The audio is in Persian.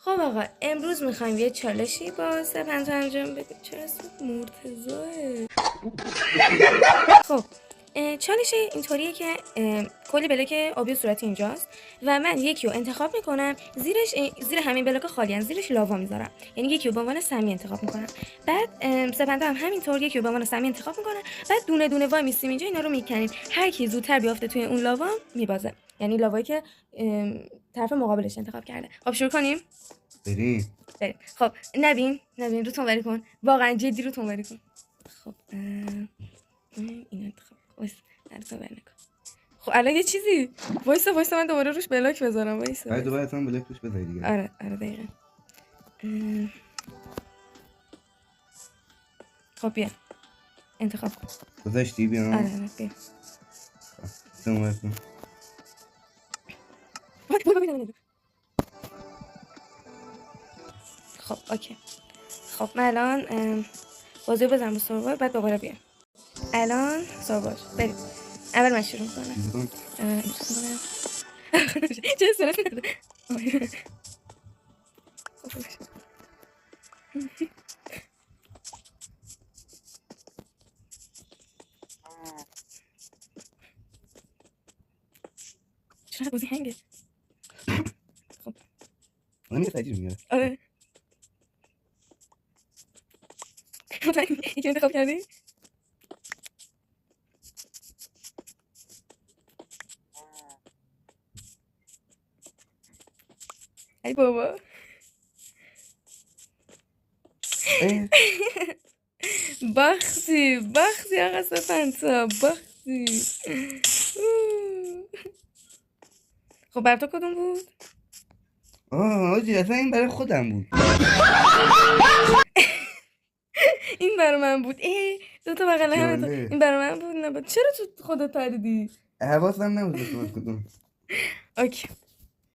خب آقا امروز میخوایم یه چالشی با سپنتا انجام بدیم. چرا اسمت مرتضیه؟ خب چالش اینطوریه که کلی بلاک آبی صورتی اینجاست و من یکی رو انتخاب میکنم، زیر همین بلاک خالی زیرش لاوا میذارم، یعنی یکی رو به عنوان سمی انتخاب میکنم. بعد سپنتا هم همینطور یکی رو به عنوان سمی انتخاب میکنه. بعد دونه دونه وای میستیم اینجا، اینا رو میکنیم. هر کی زودتر بیافته توی اون لاوا میبازه، یعنی لاوایی که طرف مقابلش انتخاب کرده. خب شروع کنیم. بریم. خب نبین روتون وری کن، واقعا جدی روتون وری کن. خب این انتخاب روتون وری کن. خب الان یه چیزی وایسا من دوباره روش بلاک بذارم. وایسا بعد دوباره هم بلاک روش بذاری دیگه. آره دقیقاً. خب بیا انتخاب کن. گذاشتی بیا. آره بیا. خب اوکی. خب من الان بازی بزنم با سرور، بعد دوباره بیام. الان سرور بریم. اول من شروع کنم. چه استرس نده. چرا بازی هنگه؟ خب من یه تجربه میگم. آره یکی انتخاب کردی؟ ای بابا بختی آقا سپنتا، بختی. خب بر تو کدوم بود؟ آجی اصلا این برای خودم بود. این برای من بود. دوتا بغل همه این برای من بود. چرا تو خودت پریدی؟ حواسم نبود کدوم. اوکی